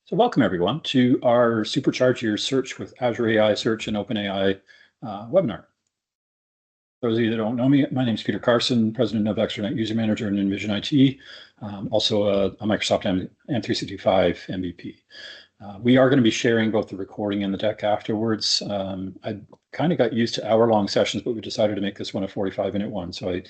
So welcome everyone to our Supercharge Your Search with Azure AI Search and OpenAI webinar. Those of you that don't know me, my name is Peter Carson, President of Extranet User Manager and Envision IT, also a Microsoft M365 MVP. We are going to be sharing both the recording and the deck afterwards. I kind of got used to hour-long sessions, but we decided to make this one a 45-minute one. So I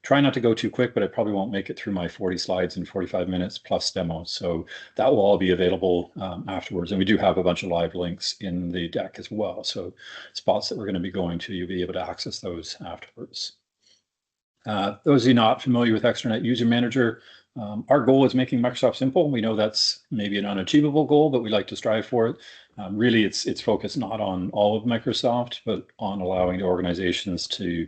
try not to go too quick, but I probably won't make it through my 40 slides in 45 minutes plus demos. So that will all be available afterwards. And we do have a bunch of live links in the deck as well. So spots that we're going to be going to, you'll be able to access those afterwards. Those of you not familiar with Extranet User Manager, our goal is making Microsoft simple. We know that's maybe an unachievable goal, but we like to strive for it. Really, it's focused not on all of Microsoft, but on allowing the organizations to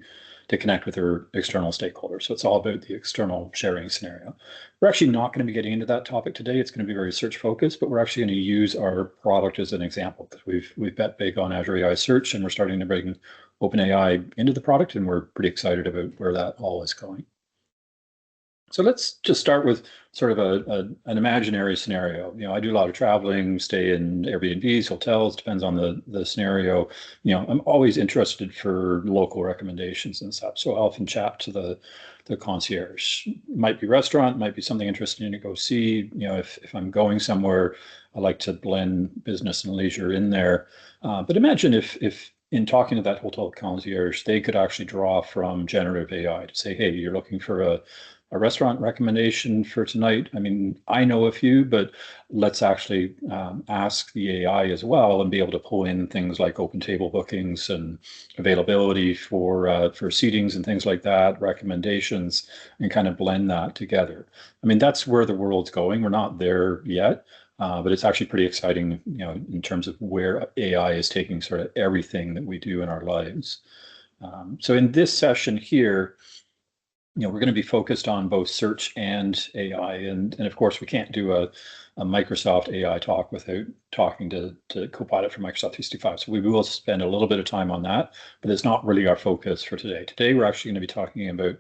connect with their external stakeholders. So it's all about the external sharing scenario. We're actually not going to be getting into that topic today. It's going to be very search focused, but we're actually going to use our product as an example because we've bet big on Azure AI Search and we're starting to bring OpenAI into the product, and we're pretty excited about where that all is going. So let's just start with sort of an imaginary scenario. You know, I do a lot of traveling, stay in Airbnbs, hotels, depends on the scenario. You know, I'm always interested for local recommendations and stuff. So I often chat to the concierge. Might be restaurant, might be something interesting to go see. You know, if I'm going somewhere, I like to blend business and leisure in there. But imagine if in talking to that hotel concierge, they could actually draw from generative AI to say, hey, you're looking for a restaurant recommendation for tonight. I mean, I know a few, but let's actually ask the AI as well and be able to pull in things like open table bookings and availability for seatings and things like that, recommendations, and kind of blend that together. I mean, that's where the world's going. We're not there yet, but it's actually pretty exciting, you know, in terms of where AI is taking sort of everything that we do in our lives. So in this session here, you know, we're going to be focused on both search and AI, and of course we can't do a Microsoft AI talk without talking to Copilot for Microsoft 365. So we will spend a little bit of time on that, but it's not really our focus for today. Today we're actually going to be talking about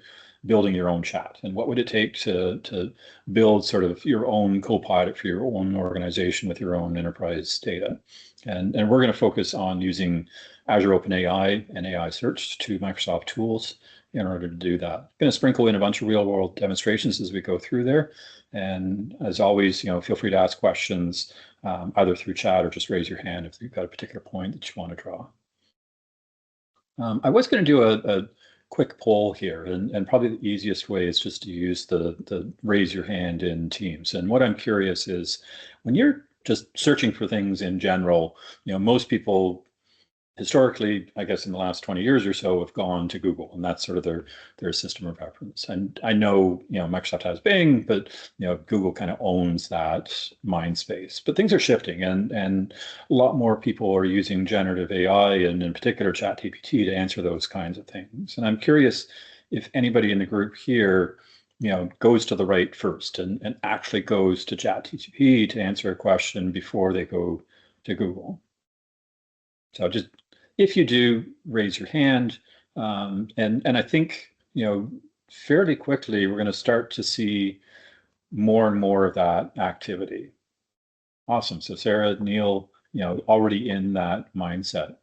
building your own chat and what would it take to build sort of your own Copilot for your own organization with your own enterprise data. And we're going to focus on using Azure OpenAI and AI Search, two Microsoft tools, in order to do that. I'm going to sprinkle in a bunch of real world demonstrations as we go through there. And as always, you know, feel free to ask questions either through chat or just raise your hand if you've got a particular point that you want to draw. I was going to do a quick poll here, and probably the easiest way is just to use the raise your hand in Teams. And what I'm curious is when you're just searching for things in general, you know, most people historically, I guess in the last 20 years or so, have gone to Google, and that's sort of their system of reference. And I know, you know, Microsoft has Bing, but you know, Google kind of owns that mind space. But things are shifting, and a lot more people are using generative AI and in particular ChatGPT to answer those kinds of things. And I'm curious if anybody in the group here, you know, goes to the right first and actually goes to ChatGPT to answer a question before they go to Google. So just, if you do, raise your hand. And I think, you know, fairly quickly, we're going to start to see more and more of that activity. Awesome. So Sarah, Neil, you know, already in that mindset.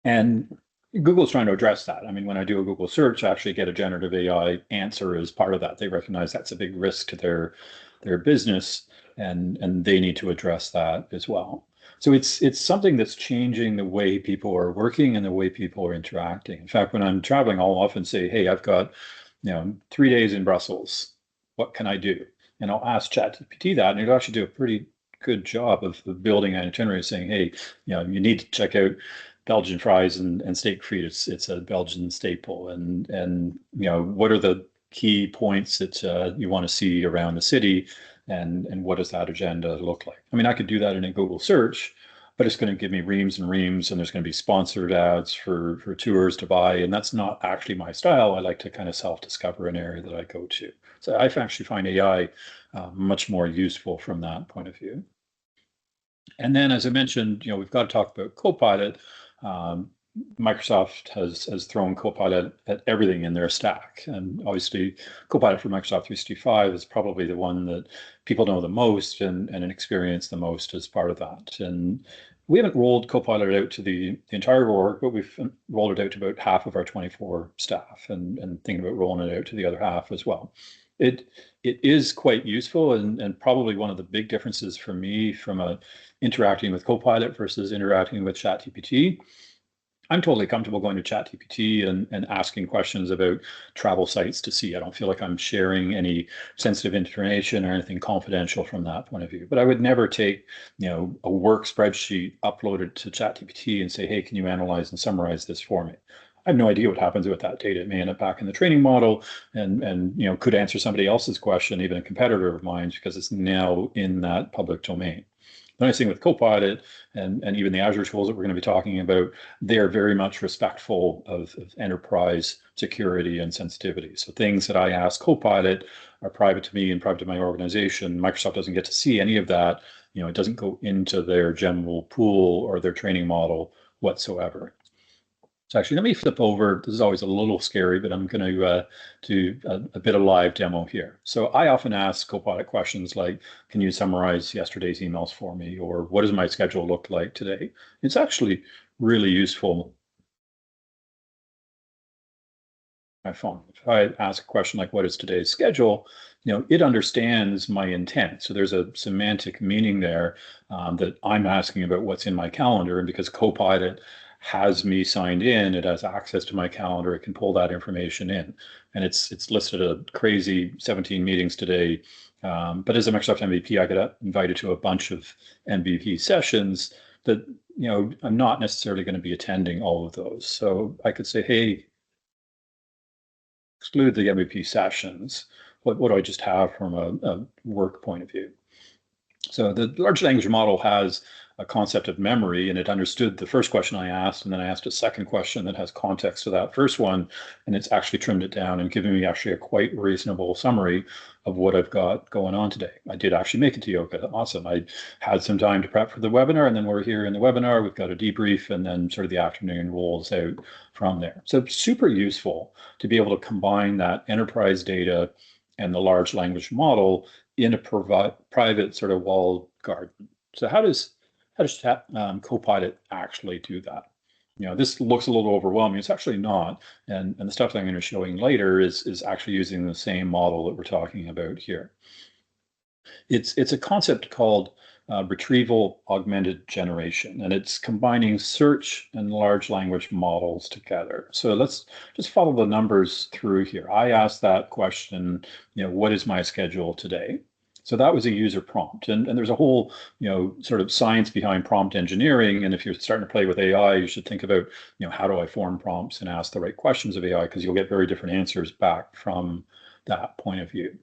And Google's trying to address that. I mean, when I do a Google search, I actually get a generative AI answer as part of that. They recognize that's a big risk to their business, and they need to address that as well. So it's something that's changing the way people are working and the way people are interacting. In fact, when I'm traveling, I'll often say, hey, I've got, you know, 3 days in Brussels. What can I do? And I'll ask ChatGPT that, and it'll actually do a pretty good job of building an itinerary, saying, hey, you know, you need to check out Belgian fries and steak frites. It's a Belgian staple. And you know, what are the key points that you want to see around the city? And what does that agenda look like? I mean, I could do that in a Google search, but it's going to give me reams and reams, and there's going to be sponsored ads for tours to buy, and that's not actually my style. I like to kind of self-discover an area that I go to. So I actually find AI much more useful from that point of view. And then, as I mentioned, you know, we've got to talk about Copilot. Microsoft has thrown Copilot at everything in their stack. And obviously, Copilot for Microsoft 365 is probably the one that people know the most and experience the most as part of that. And we haven't rolled Copilot out to the entire org, but we've rolled it out to about half of our 24 staff and thinking about rolling it out to the other half as well. It is quite useful and probably one of the big differences for me from interacting with Copilot versus interacting with ChatGPT. I'm totally comfortable going to ChatGPT and asking questions about travel sites to see. I don't feel like I'm sharing any sensitive information or anything confidential from that point of view. But I would never take, a work spreadsheet, upload it to ChatGPT and say, hey, can you analyze and summarize this for me? I have no idea what happens with that data. It may end up back in the training model and could answer somebody else's question, even a competitor of mine, because it's now in that public domain. The nice thing with Copilot and even the Azure tools that we're going to be talking about, they're very much respectful of enterprise security and sensitivity. So things that I ask Copilot are private to me and private to my organization. Microsoft doesn't get to see any of that. It doesn't go into their general pool or their training model whatsoever. So actually, let me flip over. This is always a little scary, but I'm going to do a bit of live demo here. So I often ask Copilot questions like, can you summarize yesterday's emails for me? Or what does my schedule look like today? It's actually really useful. My phone. If I ask a question like, what is today's schedule? It understands my intent. So there's a semantic meaning there that I'm asking about what's in my calendar. And because Copilot has me signed in, it has access to my calendar, it can pull that information in. And it's listed a crazy 17 meetings today. But as a Microsoft MVP, I got invited to a bunch of MVP sessions that, I'm not necessarily going to be attending all of those. So I could say, hey, exclude the MVP sessions. What do I just have from a work point of view? So the large language model has a concept of memory, and it understood the first question I asked, and then I asked a second question that has context to that first one, and it's actually trimmed it down and given me actually a quite reasonable summary of what I've got going on today. I did actually make it to yoga. Awesome. I had some time to prep for the webinar, and then we're here in the webinar. We've got a debrief, and then sort of the afternoon rolls out from there. So super useful to be able to combine that enterprise data and the large language model in a private sort of walled garden. So how does Copilot actually do that? This looks a little overwhelming. It's actually not. And the stuff that I'm going to be showing later is actually using the same model that we're talking about here. It's a concept called retrieval augmented generation, and it's combining search and large language models together. So let's just follow the numbers through here. I asked that question, what is my schedule today? So that was a user prompt. And there's a whole, sort of science behind prompt engineering. And if you're starting to play with AI, you should think about, how do I form prompts and ask the right questions of AI, because you'll get very different answers back from that point of view.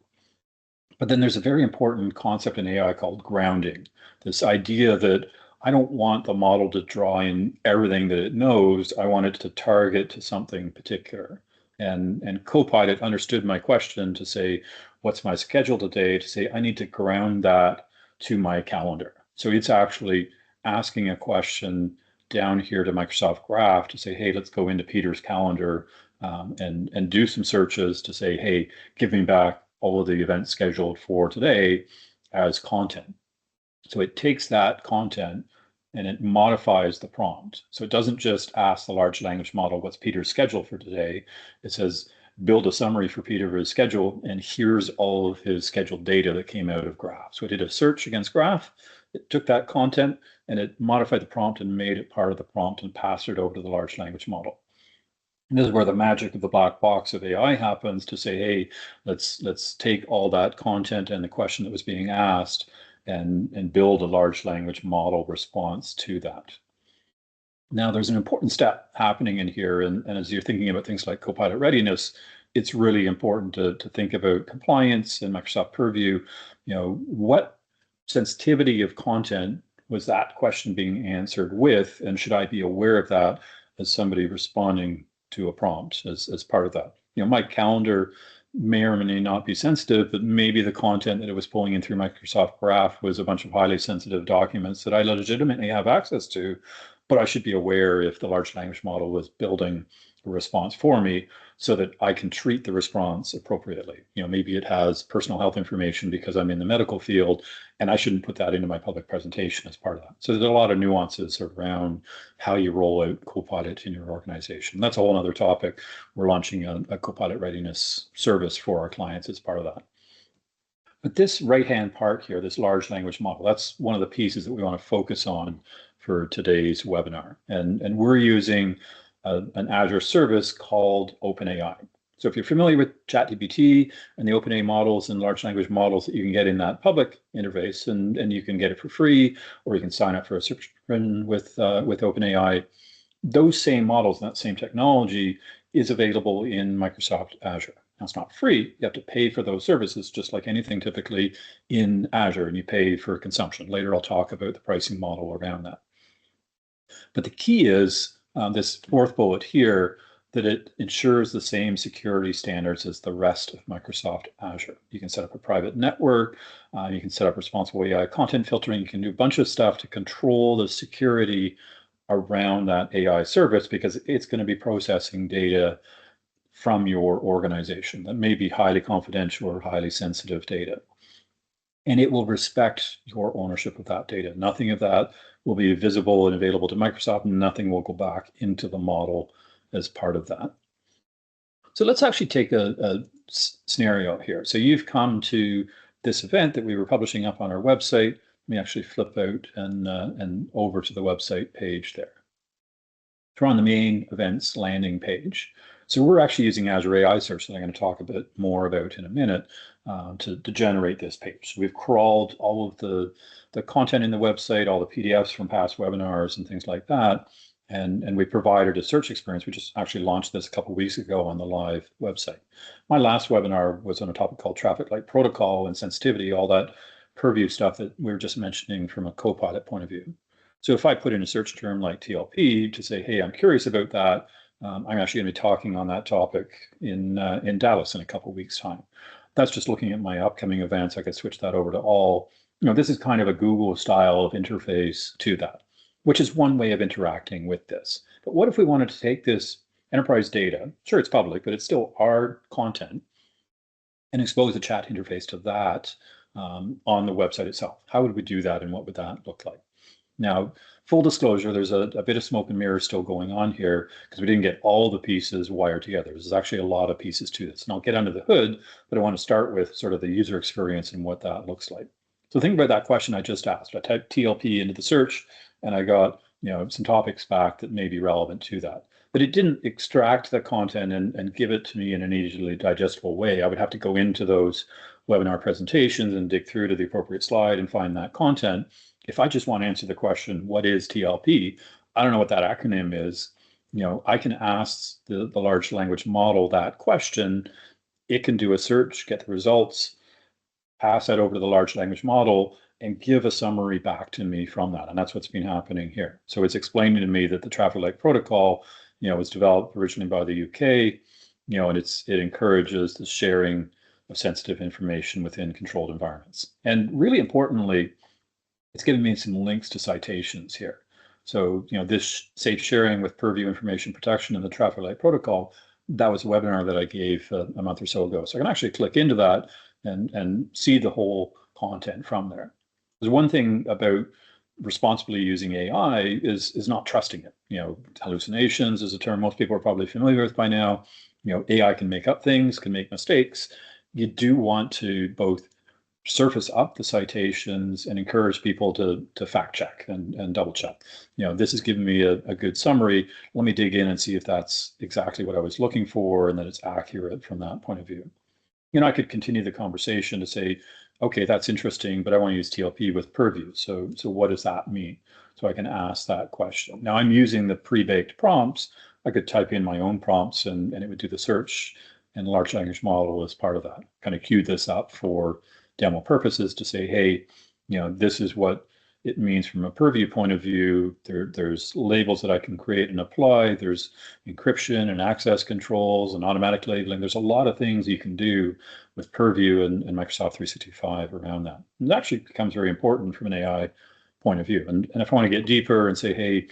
But then there's a very important concept in AI called grounding. This idea that I don't want the model to draw in everything that it knows. I want it to target to something particular. And Copilot understood my question to say, what's my schedule today? To say, I need to ground that to my calendar. So it's actually asking a question down here to Microsoft Graph to say, hey, let's go into Peter's calendar and do some searches to say, hey, give me back all of the events scheduled for today as content. So it takes that content and it modifies the prompt. So it doesn't just ask the large language model, what's Peter's schedule for today? It says, build a summary for Peter for his schedule, and here's all of his scheduled data that came out of Graph. So it did a search against Graph, it took that content, and it modified the prompt and made it part of the prompt and passed it over to the large language model. And this is where the magic of the black box of AI happens to say, hey, let's take all that content and the question that was being asked and build a large language model response to that. Now, there's an important step happening in here, and as you're thinking about things like Copilot readiness, it's really important to think about compliance and Microsoft Purview. What sensitivity of content was that question being answered with, and should I be aware of that as somebody responding to a prompt as part of that? My calendar may or may not be sensitive, but maybe the content that it was pulling in through Microsoft Graph was a bunch of highly sensitive documents that I legitimately have access to, but I should be aware if the large language model was building a response for me so that I can treat the response appropriately. Maybe it has personal health information because I'm in the medical field, and I shouldn't put that into my public presentation as part of that. So there's a lot of nuances around how you roll out Copilot in your organization. That's a whole other topic. We're launching a Copilot readiness service for our clients as part of that. But this right-hand part here, this large language model, that's one of the pieces that we want to focus on for today's webinar. And we're using an Azure service called OpenAI. So if you're familiar with ChatGPT and the OpenAI models and large language models that you can get in that public interface, and you can get it for free, or you can sign up for a subscription with OpenAI, those same models, that same technology is available in Microsoft Azure. Now, it's not free. You have to pay for those services, just like anything typically in Azure, and you pay for consumption. Later, I'll talk about the pricing model around that. But the key is this fourth bullet here, that it ensures the same security standards as the rest of Microsoft Azure. You can set up a private network, you can set up responsible AI content filtering, you can do a bunch of stuff to control the security around that AI service, because it's going to be processing data from your organization that may be highly confidential or highly sensitive data. And it will respect your ownership of that data. Nothing of that will be visible and available to Microsoft, and nothing will go back into the model as part of that. So let's actually take a scenario here. So you've come to this event that we were publishing up on our website. Let me actually flip out and over to the website page there. We're on the main events landing page. So we're actually using Azure AI Search that I'm going to talk a bit more about in a minute to generate this page. So we've crawled all of the content in the website, all the PDFs from past webinars and things like that. And we provided a search experience. We just actually launched this a couple of weeks ago on the live website. My last webinar was on a topic called traffic light protocol and sensitivity, all that purview stuff that we were just mentioning from a Copilot point of view. So if I put in a search term like TLP to say, hey, I'm curious about that, I'm actually going to be talking on that topic in Dallas in a couple of weeks' time. That's just looking at my upcoming events. I could switch that over to all. This is kind of a Google style of interface to that, which is one way of interacting with this. But what if we wanted to take this enterprise data, sure, it's public, but it's still our content, and expose the chat interface to that on the website itself? How would we do that, and what would that look like? Now, full disclosure, there's a bit of smoke and mirrors still going on here because we didn't get all the pieces wired together. There's actually a lot of pieces to this. And I'll get under the hood, but I want to start with sort of the user experience and what that looks like. So think about that question I just asked. I typed TLP into the search, and I got some topics back that may be relevant to that. But it didn't extract the content and give it to me in an easily digestible way. I would have to go into those webinar presentations and dig through to the appropriate slide and find that content. If I just want to answer the question, what is TLP? I don't know what that acronym is. I can ask the large language model that question. It can do a search, get the results, pass that over to the large language model, and give a summary back to me from that. And that's what's been happening here. So it's explaining to me that the traffic light protocol, was developed originally by the UK, and it encourages the sharing of sensitive information within controlled environments. And really importantly, it's giving me some links to citations here. So, this safe sharing with purview information protection and the traffic light protocol, that was a webinar that I gave a month or so ago. So I can actually click into that and see the whole content from there. There's one thing about responsibly using AI is not trusting it. Hallucinations is a term most people are probably familiar with by now. AI can make up things, can make mistakes. You do want to both surface up the citations and encourage people to fact check and double check. This has given me a good summary. Let me dig in and see if that's exactly what I was looking for and that it's accurate from that point of view. I could continue the conversation to say, okay, that's interesting, but I want to use TLP with purview. So what does that mean? So I can ask that question. Now I'm using the pre-baked prompts. I could type in my own prompts and it would do the search, and large language model as part of that. Kind of queue this up for demo purposes to say, hey, this is what it means from a purview point of view. There's labels that I can create and apply. There's encryption and access controls and automatic labeling. There's a lot of things you can do with purview and Microsoft 365 around that. And it actually becomes very important from an AI point of view. And if I want to get deeper and say, hey,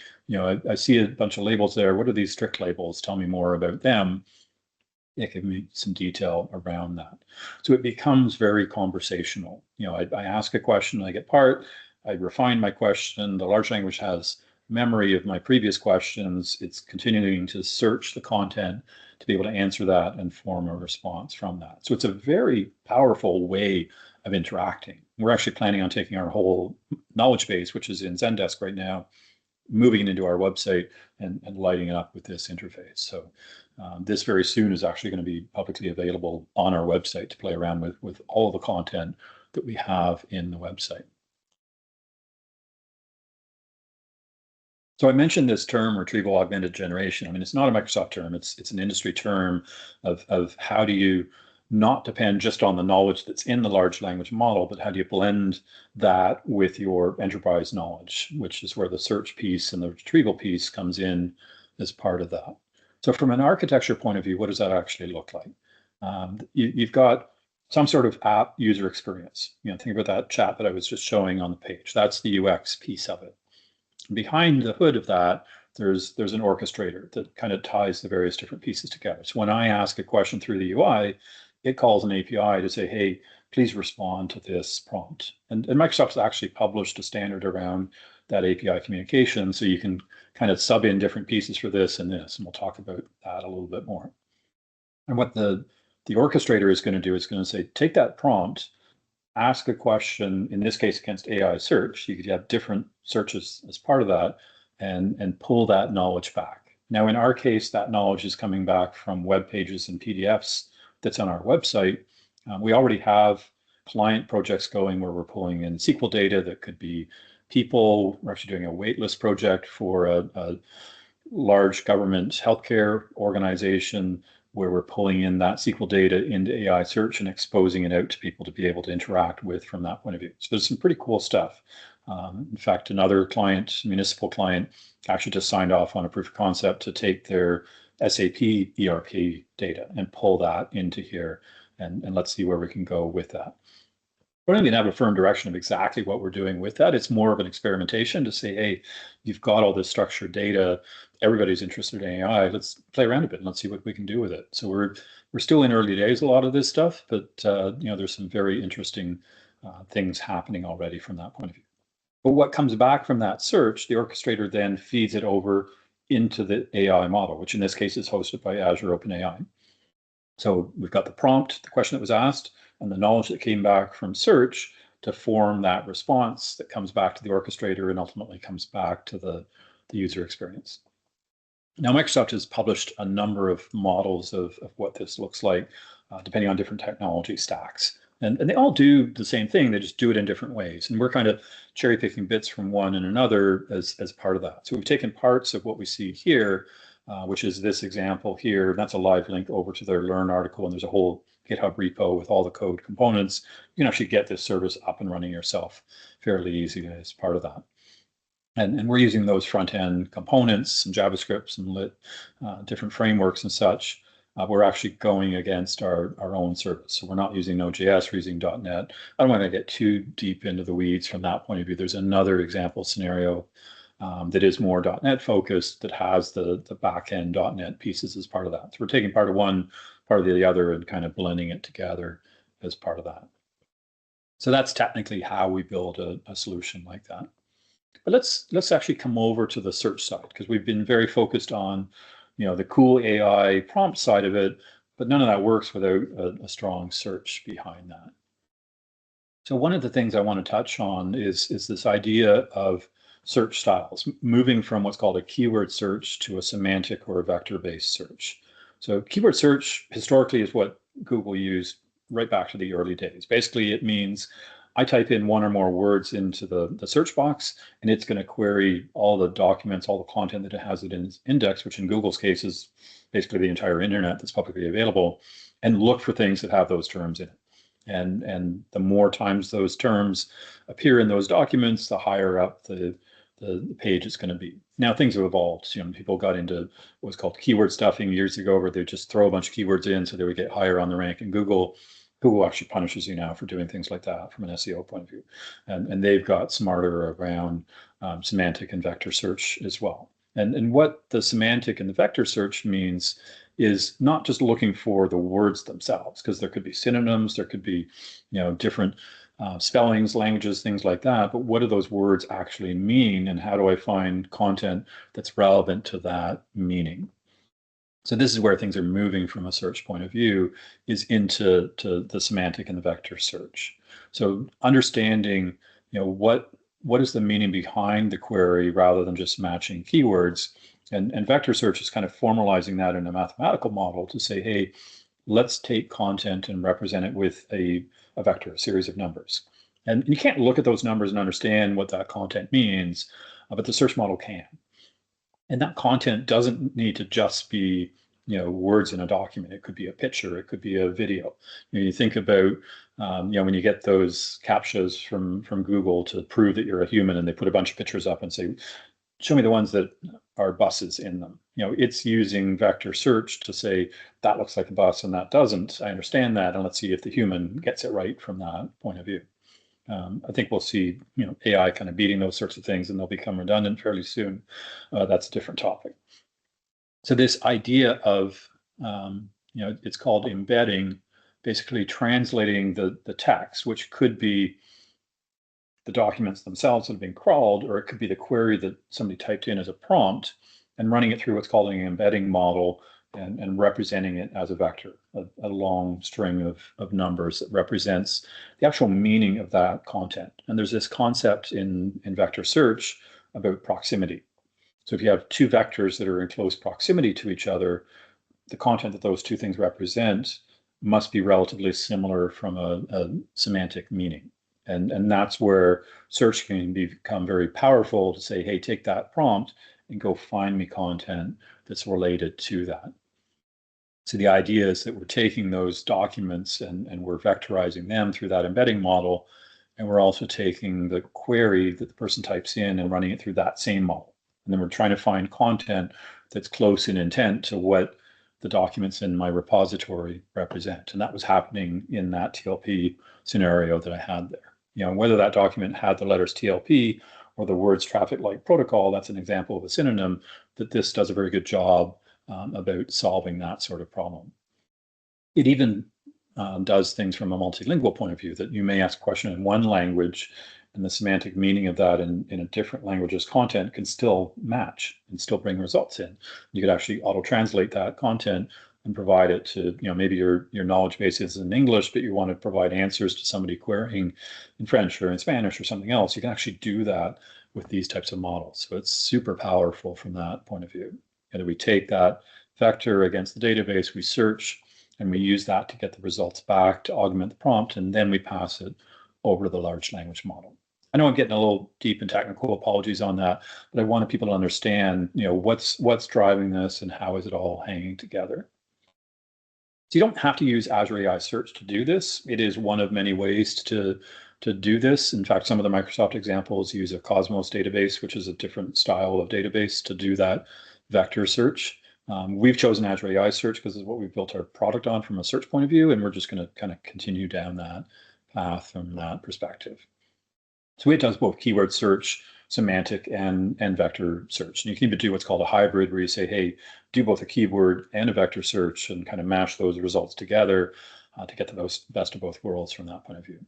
I see a bunch of labels there. What are these strict labels? Tell me more about them. It can be some detail around that. So it becomes very conversational. I ask a question, I get part, I refine my question. The large language has memory of my previous questions. It's continuing to search the content to be able to answer that and form a response from that. So it's a very powerful way of interacting. We're actually planning on taking our whole knowledge base, which is in Zendesk right now, moving it into our website and lighting it up with this interface. So this very soon is actually going to be publicly available on our website to play around with all of the content that we have in the website. So I mentioned this term, retrieval augmented generation. I mean, it's not a Microsoft term. It's an industry term of how do you not depend just on the knowledge that's in the large language model, but how do you blend that with your enterprise knowledge, which is where the search piece and the retrieval piece comes in as part of that. So from an architecture point of view, what does that actually look like? You've got some sort of app user experience. Think about that chat that I was just showing on the page. That's the UX piece of it. Behind the hood of that, there's an orchestrator that kind of ties the various different pieces together. So when I ask a question through the UI, it calls an API to say, hey, please respond to this prompt. And Microsoft's actually published a standard around that API communication, so you can kind of sub in different pieces for this and this, and we'll talk about that a little bit more. And what the orchestrator is going to do is going to say, take that prompt, ask a question, in this case against AI search. You could have different searches as part of that, and pull that knowledge back. Now, in our case, that knowledge is coming back from web pages and PDFs that's on our website. We already have client projects going where we're pulling in SQL data that could be people. We're actually doing a waitlist project for a large government healthcare organization where we're pulling in that SQL data into AI search and exposing it out to people to be able to interact with from that point of view. So there's some pretty cool stuff. In fact, another client, municipal client, actually just signed off on a proof of concept to take their SAP ERP data and pull that into here, and let's see where we can go with that. We don't even have a firm direction of exactly what we're doing with that. It's more of an experimentation to say, hey, you've got all this structured data. Everybody's interested in AI. Let's play around a bit and let's see what we can do with it. So we're still in early days, a lot of this stuff, but there's some very interesting things happening already from that point of view. But what comes back from that search, the orchestrator then feeds it over into the AI model, which in this case is hosted by Azure OpenAI. So we've got the prompt, the question that was asked, and the knowledge that came back from search to form that response that comes back to the orchestrator and ultimately comes back to the user experience. Now, Microsoft has published a number of models of what this looks like, depending on different technology stacks. And they all do the same thing, they just do it in different ways. And we're kind of cherry picking bits from one and another as part of that. So we've taken parts of what we see here, which is this example here. That's a live link over to their Learn article, and there's a whole GitHub repo with all the code components. You can actually get this service up and running yourself fairly easily as part of that. And we're using those front-end components, some JavaScript, some lit, different frameworks and such. We're actually going against our own service. So we're not using Node.js, we're using .NET. I don't want to get too deep into the weeds from that point of view. There's another example scenario that is more .NET focused that has the back-end .NET pieces as part of that. So we're taking part of one, part of the other, and kind of blending it together as part of that. So that's technically how we build a solution like that. But let's actually come over to the search side, because we've been very focused on the cool AI prompt side of it, but none of that works without a strong search behind that. So one of the things I want to touch on is this idea of search styles, moving from what's called a keyword search to a semantic or a vector-based search. So keyword search historically is what Google used right back to the early days. Basically, it means I type in one or more words into the search box, and it's going to query all the documents, all the content that it has in its index, which in Google's case is basically the entire internet that's publicly available, and look for things that have those terms in it. And the more times those terms appear in those documents, the higher up the page is going to be. Now things have evolved. People got into what's called keyword stuffing years ago, where they just throw a bunch of keywords in so they would get higher on the rank in Google. Google actually punishes you now for doing things like that from an SEO point of view. And they've got smarter around semantic and vector search as well. And what the semantic and the vector search means is not just looking for the words themselves, because there could be synonyms, there could be, different spellings, languages, things like that. But what do those words actually mean, and how do I find content that's relevant to that meaning? So this is where things are moving from a search point of view, is into the semantic and the vector search. So understanding, what is the meaning behind the query rather than just matching keywords. And vector search is kind of formalizing that in a mathematical model to say, hey, let's take content and represent it with a vector, a series of numbers. And you can't look at those numbers and understand what that content means, but the search model can. And that content doesn't need to just be, words in a document. It could be a picture. It could be a video. You think about, when you get those CAPTCHAs from Google to prove that you're a human, and they put a bunch of pictures up and say, show me the ones that are buses in them. It's using vector search to say that looks like a bus and that doesn't. I understand that, and let's see if the human gets it right from that point of view. I think we'll see, AI kind of beating those sorts of things, and they'll become redundant fairly soon. That's a different topic. So this idea of, it's called embedding, basically translating the text, which could be the documents themselves that have been crawled, or it could be the query that somebody typed in as a prompt, and running it through what's called an embedding model, and representing it as a vector, a long string of numbers that represents the actual meaning of that content. And there's this concept in vector search about proximity. So if you have two vectors that are in close proximity to each other, the content that those two things represent must be relatively similar from a semantic meaning. And that's where search can become very powerful to say, hey, take that prompt and go find me content that's related to that. So the idea is that we're taking those documents and we're vectorizing them through that embedding model. And we're also taking the query that the person types in and running it through that same model. And then we're trying to find content that's close in intent to what the documents in my repository represent. And that was happening in that TLP scenario that I had there. Whether that document had the letters TLP or the words traffic light protocol, that's an example of a synonym that this does a very good job about solving that sort of problem. It even does things from a multilingual point of view, that you may ask a question in one language and the semantic meaning of that in a different language's content can still match and still bring results in. You could actually auto-translate that content and provide it to, maybe your knowledge base is in English, but you want to provide answers to somebody querying in French or in Spanish or something else. You can actually do that with these types of models. So it's super powerful from that point of view. And we take that vector against the database, we search, and we use that to get the results back to augment the prompt, and then we pass it over to the large language model. I know I'm getting a little deep and technical, apologies on that, but I wanted people to understand, what's driving this and how is it all hanging together. So you don't have to use Azure AI Search to do this. It is one of many ways to do this. In fact, some of the Microsoft examples use a Cosmos database, which is a different style of database to do that vector search. We've chosen Azure AI Search because it's what we've built our product on from a search point of view, and we're just going to kind of continue down that path from that perspective. So it does both keyword search, semantic, and vector search. And you can even do what's called a hybrid, where you say, hey, do both a keyword and a vector search and kind of mash those results together to get the best of both worlds from that point of view.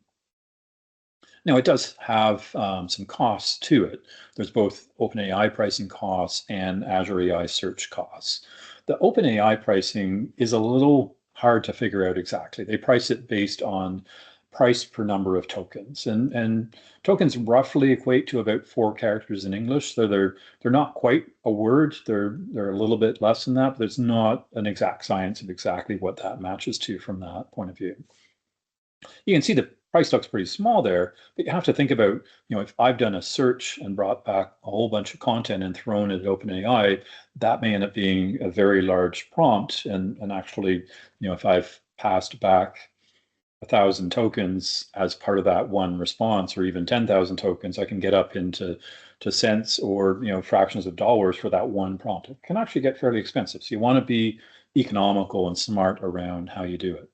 Now, it does have some costs to it. There's both OpenAI pricing costs and Azure AI Search costs. The OpenAI pricing is a little hard to figure out exactly. They price it based on price per number of tokens, and tokens roughly equate to about 4 characters in English. So they're not quite a word. They're a little bit less than that, but there's not an exact science of exactly what that matches to from that point of view. You can see the price looks pretty small there, but you have to think about, if I've done a search and brought back a whole bunch of content and thrown it at OpenAI, that may end up being a very large prompt. And actually, if I've passed back 1,000 tokens as part of that one response, or even 10,000 tokens, I can get up into cents or fractions of dollars for that one prompt. It can actually get fairly expensive. So you want to be economical and smart around how you do it.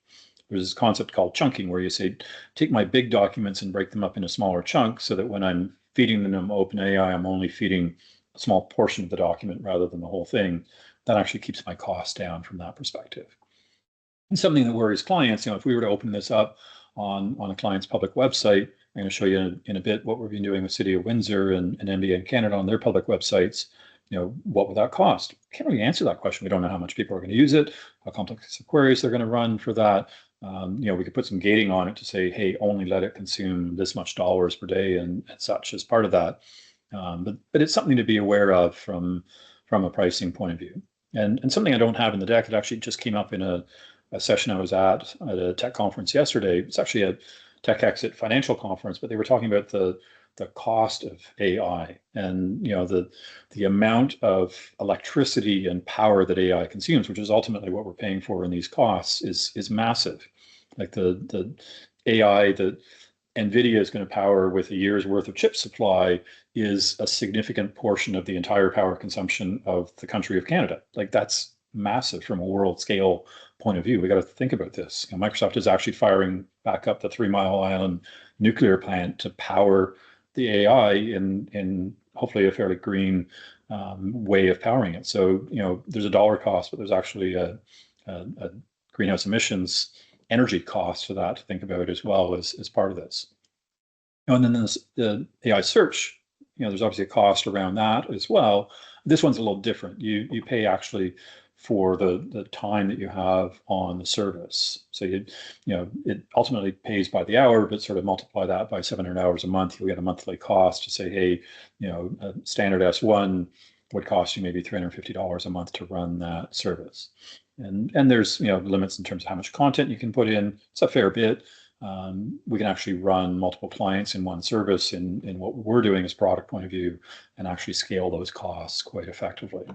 there's this concept called chunking, where you say, take my big documents and break them up into smaller chunks so that when I'm feeding them OpenAI, I'm only feeding a small portion of the document rather than the whole thing. That actually keeps my costs down from that perspective. And something that worries clients, if we were to open this up on a client's public website, I'm going to show you in a bit what we've been doing with City of Windsor and NBA in Canada on their public websites. What would that cost? Can't really answer that question. We don't know how much people are going to use it, how complex the queries they're going to run for that. We could put some gating on it to say, hey, only let it consume this much dollars per day and such as part of that. But it's something to be aware of from a pricing point of view. And something I don't have in the deck, it actually just came up in a session I was at a tech conference yesterday. It's actually a Tech Exit financial conference, but they were talking about the cost of AI and the amount of electricity and power that AI consumes, which is ultimately what we're paying for in these costs, is massive. Like the AI that NVIDIA is going to power with a year's worth of chip supply is a significant portion of the entire power consumption of the country of Canada. Like that's massive from a world scale point of view. We got to think about this. Microsoft is actually firing back up the 3 Mile Island nuclear plant to power the AI in hopefully a fairly green way of powering it. So there's a dollar cost, but there's actually a greenhouse emissions energy cost for that to think about as well as part of this. And then the AI search, there's obviously a cost around that as well. This one's a little different. You pay actually for the time that you have on the service. So it ultimately pays by the hour, but sort of multiply that by 700 hours a month, you'll get a monthly cost to say, hey, a standard S1 would cost you maybe $350 a month to run that service. And there's limits in terms of how much content you can put in. It's a fair bit. We can actually run multiple clients in one service in what we're doing as product point of view and actually scale those costs quite effectively.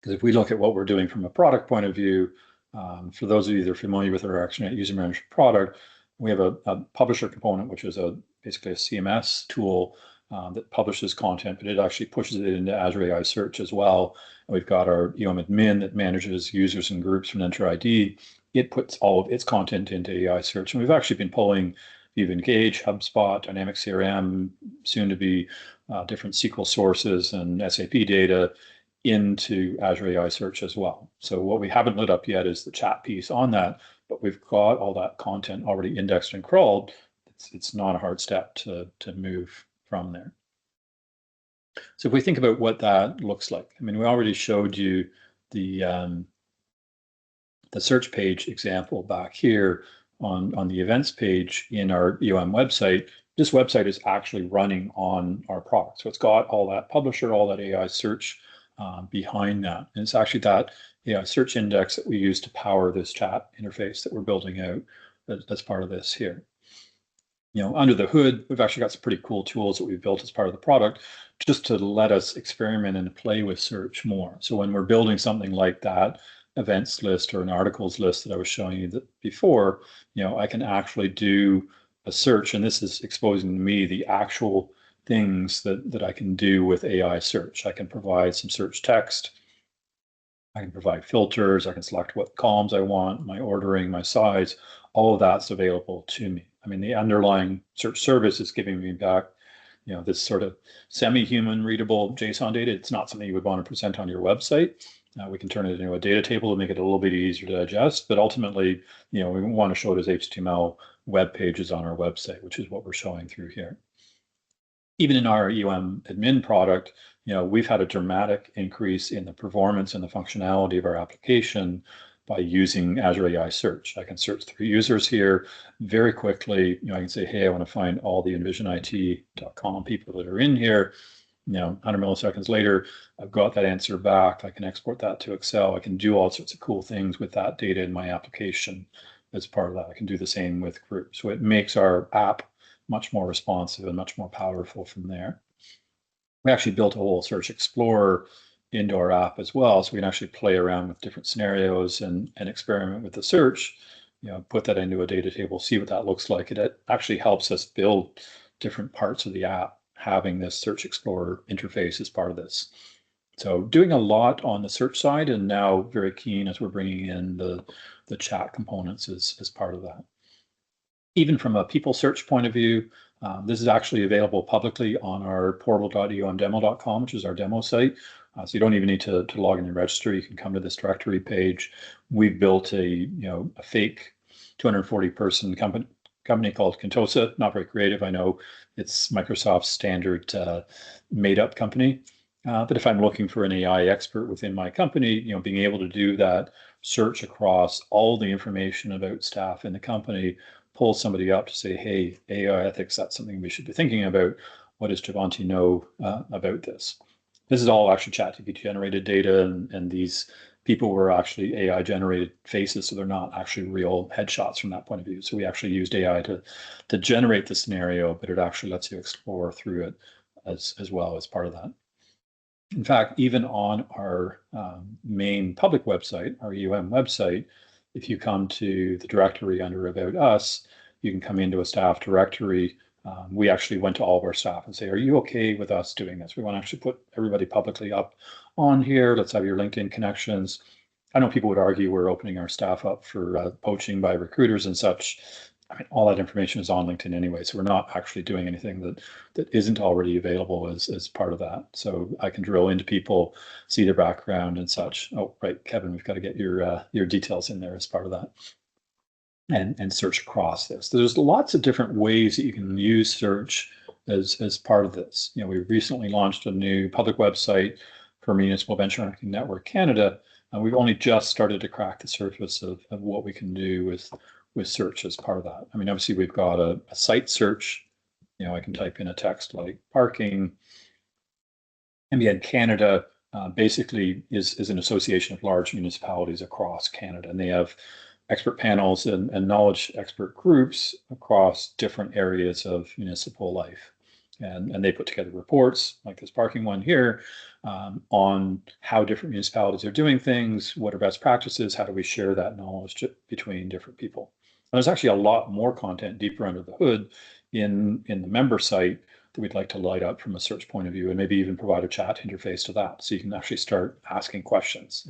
Because if we look at what we're doing from a product point of view, for those of you that are familiar with our ActionNet user management product, we have a publisher component, which is basically a CMS tool that publishes content, but it actually pushes it into Azure AI Search as well. And we've got our admin that manages users and groups from Enter ID. It puts all of its content into AI Search. And we've actually been pulling Viva Engage, HubSpot, Dynamics CRM, soon to be different SQL sources and SAP data into Azure AI Search as well. So what we haven't lit up yet is the chat piece on that, but we've got all that content already indexed and crawled. It's not a hard step to move from there. So if we think about what that looks like, we already showed you the search page example back here on the events page in our website. This website is actually running on our product. So it's got all that publisher, all that AI search behind that. And it's actually that AI search index that we use to power this chat interface that we're building out as part of this here. Under the hood, we've actually got some pretty cool tools that we've built as part of the product just to let us experiment and play with search more. So when we're building something like that events list or an articles list that I was showing you before, I can actually do a search, and this is exposing to me the actual things that I can do with AI search. I can provide some search text. I can provide filters. I can select what columns I want, my ordering, my size. All of that's available to me. The underlying search service is giving me back, this sort of semi-human readable JSON data. It's not something you would want to present on your website. We can turn it into a data table to make it a little bit easier to digest, but ultimately, we want to show it as HTML web pages on our website, which is what we're showing through here. Even in our admin product, we've had a dramatic increase in the performance and the functionality of our application by using Azure AI Search. I can search through users here very quickly. I can say, hey, I want to find all the envisionit.com people that are in here. 100 milliseconds later, I've got that answer back. I can export that to Excel. I can do all sorts of cool things with that data in my application as part of that. I can do the same with groups. So it makes our app much more responsive and much more powerful from there. We actually built a whole search explorer into our app as well, so we can actually play around with different scenarios and experiment with the search, put that into a data table, see what that looks like. It actually helps us build different parts of the app having this search explorer interface as part of this. So doing a lot on the search side, and now very keen as we're bringing in the chat components as part of that. Even from a people search point of view, this is actually available publicly on our portal.eomdemo.com, which is our demo site. So you don't even need to log in and register. You can come to this directory page. We've built a fake 240-person company called Contosa. Not very creative, I know. It's Microsoft's standard made-up company. But if I'm looking for an AI expert within my company, being able to do that search across all the information about staff in the company, pull somebody up to say, hey, AI ethics, that's something we should be thinking about. What does Javanti know about this? This is all actually ChatGPT generated data, and these people were actually AI generated faces, so they're not actually real headshots from that point of view. So we actually used AI to generate the scenario, but it actually lets you explore through it as well as part of that. In fact, even on our main public website, our website, if you come to the directory under About Us, you can come into a staff directory. We actually went to all of our staff and say, are you okay with us doing this? We want to actually put everybody publicly up on here. Let's have your LinkedIn connections. I know people would argue we're opening our staff up for poaching by recruiters and such. I mean, all that information is on LinkedIn anyway, so we're not actually doing anything that isn't already available as part of that. So I can drill into people, see their background and such. Oh, right, Kevin, we've got to get your details in there as part of that. And search across this. There's lots of different ways that you can use search as part of this. We recently launched a new public website for Municipal Benchmarking Network Canada, and we've only just started to crack the surface of what we can do with search as part of that. I mean, obviously we've got a site search. I can type in a text like parking. NBN Canada basically is an association of large municipalities across Canada, and they have expert panels and knowledge expert groups across different areas of municipal life. And they put together reports like this parking one here on how different municipalities are doing things, what are best practices, how do we share that knowledge between different people. And there's actually a lot more content deeper under the hood in the member site that we'd like to light up from a search point of view, and maybe even provide a chat interface to that. So you can actually start asking questions.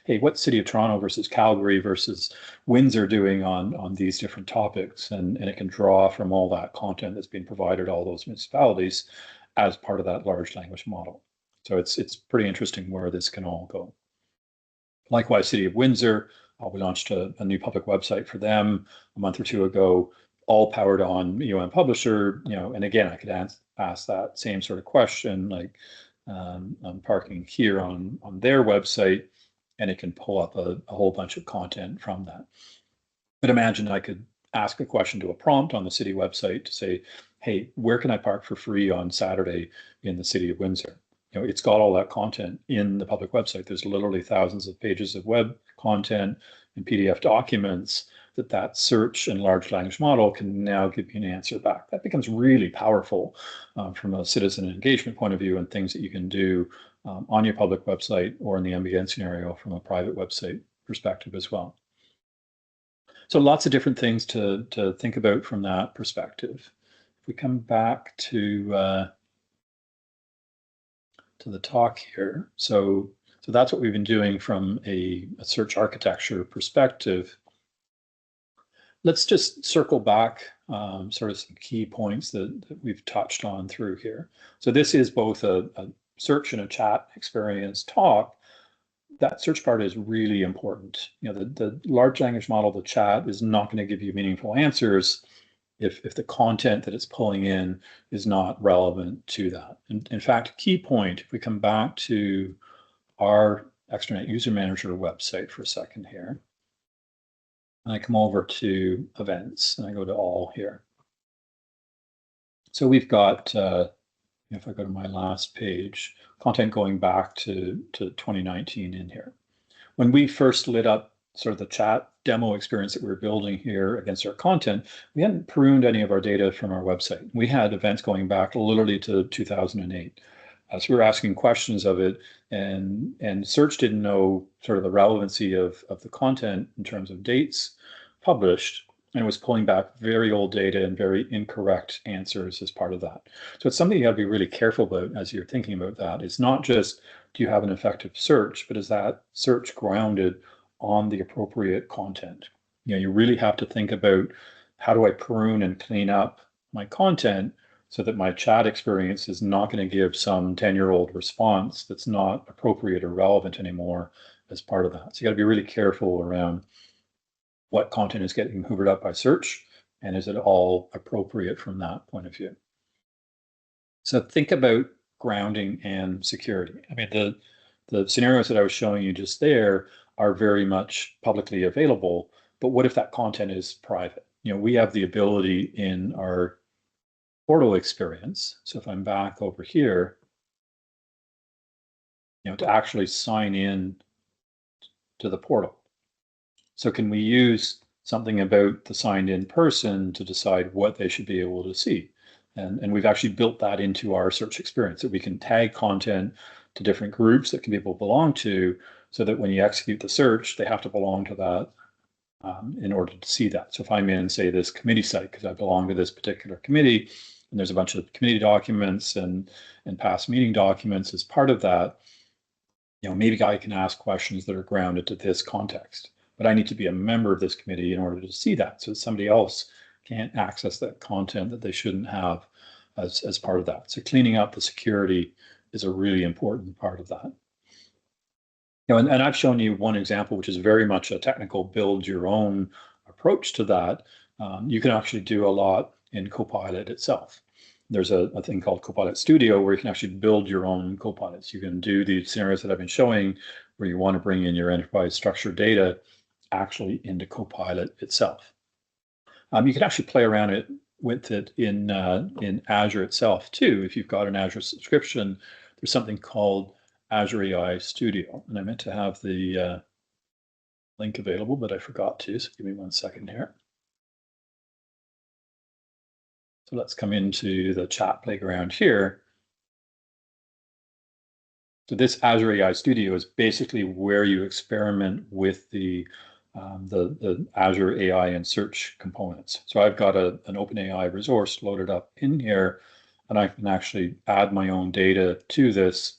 Hey, what's City of Toronto versus Calgary versus Windsor doing on these different topics? And it can draw from all that content that's being provided, all those municipalities, as part of that large language model. So it's pretty interesting where this can all go. Likewise, City of Windsor, we launched a new public website for them a month or two ago, all powered on EOM Publisher, and again, I could ask that same sort of question, like I'm parking here on their website, and it can pull up a whole bunch of content from that. But imagine I could ask a question to a prompt on the city website to say, hey, where can I park for free on Saturday in the City of Windsor? It's got all that content in the public website. There's literally thousands of pages of web content and PDF documents that search and large language model can now give you an answer back. That becomes really powerful from a citizen engagement point of view, and things that you can do on your public website or in the MBN scenario from a private website perspective as well. So lots of different things to think about from that perspective. If we come back to the talk here, so that's what we've been doing from a search architecture perspective. Let's just circle back sort of some key points that we've touched on through here. So this is both a search and a chat experience talk. That search part is really important. The large language model, the chat, is not going to give you meaningful answers if the content that it's pulling in is not relevant to that. In fact, key point, if we come back to our Extranet User Manager website for a second here, and I come over to events and I go to all here. So we've got, if I go to my last page, content going back to 2019 in here. When we first lit up sort of the chat demo experience that we were building here against our content, we hadn't pruned any of our data from our website. We had events going back literally to 2008. So we were asking questions of it, and search didn't know sort of the relevancy of the content in terms of dates published, and it was pulling back very old data and very incorrect answers as part of that. So it's something you got to be really careful about as you're thinking about that. It's not just, do you have an effective search, but is that search grounded on the appropriate content? You really have to think about, how do I prune and clean up my content so that my chat experience is not going to give some 10-year-old response that's not appropriate or relevant anymore as part of that. So you got to be really careful around what content is getting hoovered up by search, and is it all appropriate from that point of view? So think about grounding and security. I mean, the scenarios that I was showing you just there are very much publicly available, but what if that content is private? We have the ability in our portal experience. So if I'm back over here, to actually sign in to the portal. So can we use something about the signed in person to decide what they should be able to see? And we've actually built that into our search experience, that we can tag content to different groups that people belong to, so that when you execute the search, they have to belong to that in order to see that. So if I'm in, say, this committee site, because I belong to this particular committee, and there's a bunch of committee documents and past meeting documents as part of that, maybe I can ask questions that are grounded to this context, but I need to be a member of this committee in order to see that, so that somebody else can't access that content that they shouldn't have as part of that. So cleaning up the security is a really important part of that. And I've shown you one example, which is very much a technical build your own approach to that. You can actually do a lot in Copilot itself. There's a thing called Copilot Studio where you can actually build your own copilots. You can do the scenarios that I've been showing where you want to bring in your enterprise structured data actually into Copilot itself. You can actually play around with it in Azure itself too. If you've got an Azure subscription, there's something called Azure AI Studio. And I meant to have the link available, but I forgot to, so give me 1 second here. So let's come into the chat playground here. So this Azure AI Studio is basically where you experiment with the Azure AI and search components. So I've got an OpenAI resource loaded up in here, and I can actually add my own data to this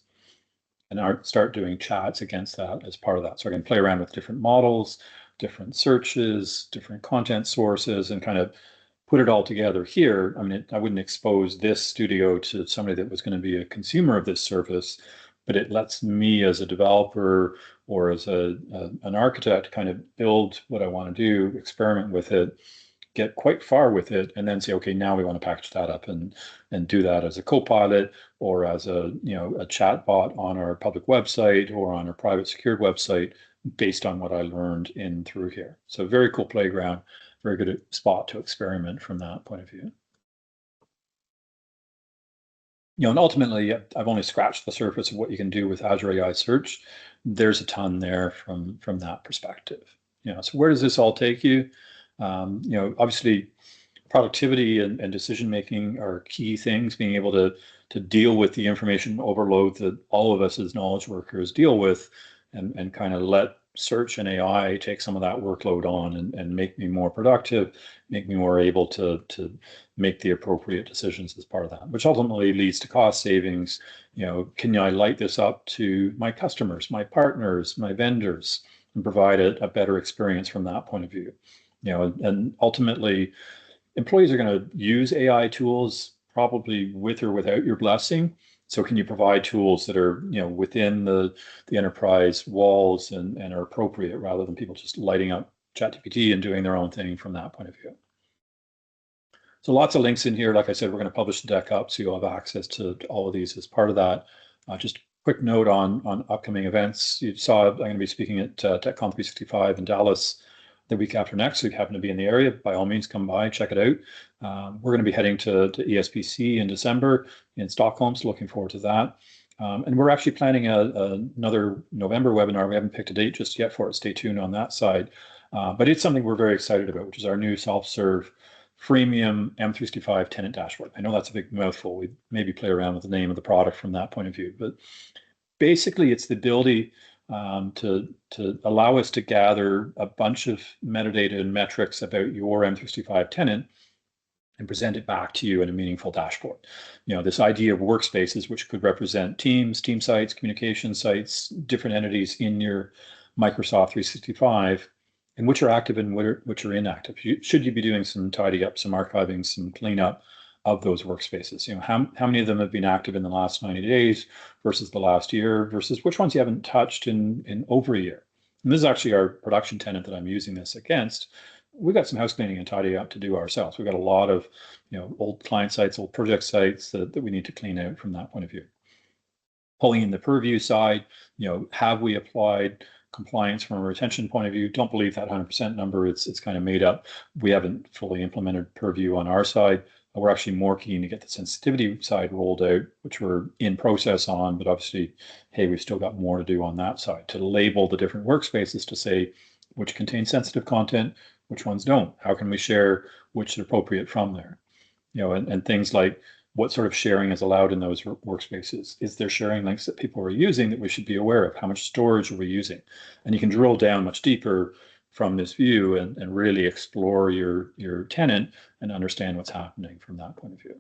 and start doing chats against that as part of that. So I can play around with different models, different searches, different content sources, and kind of put it all together here. I mean, I wouldn't expose this studio to somebody that was going to be a consumer of this service, but it lets me as a developer or as an architect kind of build what I want to do, experiment with it, get quite far with it, and then say, okay, now we want to package that up and do that as a copilot or as a chat bot on our public website or on our private secured website based on what I learned in through here. So very cool playground, very good spot to experiment from that point of view. And ultimately, I've only scratched the surface of what you can do with Azure AI Search. There's a ton there from that perspective. So where does this all take you? Obviously, productivity and decision making are key things. Being able to deal with the information overload that all of us as knowledge workers deal with, and kind of let search and AI take some of that workload on and make me more productive, make me more able to make the appropriate decisions as part of that, which ultimately leads to cost savings. Can I light this up to my customers, my partners, my vendors, and provide a better experience from that point of view? And ultimately, employees are going to use AI tools probably with or without your blessing. So can you provide tools that are within the enterprise walls and are appropriate, rather than people just lighting up ChatGPT and doing their own thing from that point of view? So lots of links in here. Like I said, we're going to publish the deck up so you'll have access to all of these as part of that. Just a quick note on upcoming events. You saw I'm going to be speaking at TechCon 365 in Dallas the week after next. So if you happen to be in the area, by all means, come by, check it out. We're going to be heading to ESPC in December in Stockholm, so looking forward to that. And we're actually planning another November webinar. We haven't picked a date just yet for it. Stay tuned on that side. But it's something we're very excited about, which is our new self-serve freemium M365 tenant dashboard. I know that's a big mouthful. We maybe play around with the name of the product from that point of view, but basically it's the ability to allow us to gather a bunch of metadata and metrics about your M365 tenant and present it back to you in a meaningful dashboard. This idea of workspaces, which could represent teams, team sites, communication sites, different entities in your Microsoft 365, and which are active and which are inactive. Should you be doing some tidy up, some archiving, some cleanup of those workspaces? How many of them have been active in the last 90 days versus the last year versus which ones you haven't touched in over a year? And this is actually our production tenant that I'm using this against. We've got some house cleaning and tidy up to do ourselves. We've got a lot of old client sites, old project sites that we need to clean out from that point of view. Pulling in the purview side, have we applied compliance from a retention point of view? Don't believe that 100% number. It's kind of made up. We haven't fully implemented purview on our side. We're actually more keen to get the sensitivity side rolled out, which we're in process on, but obviously, hey, we've still got more to do on that side to label the different workspaces to say which contain sensitive content, which ones don't. How can we share which is appropriate from there? And things like what sort of sharing is allowed in those workspaces. Is there sharing links that people are using that we should be aware of? How much storage are we using? And you can drill down much deeper from this view and really explore your tenant and understand what's happening from that point of view.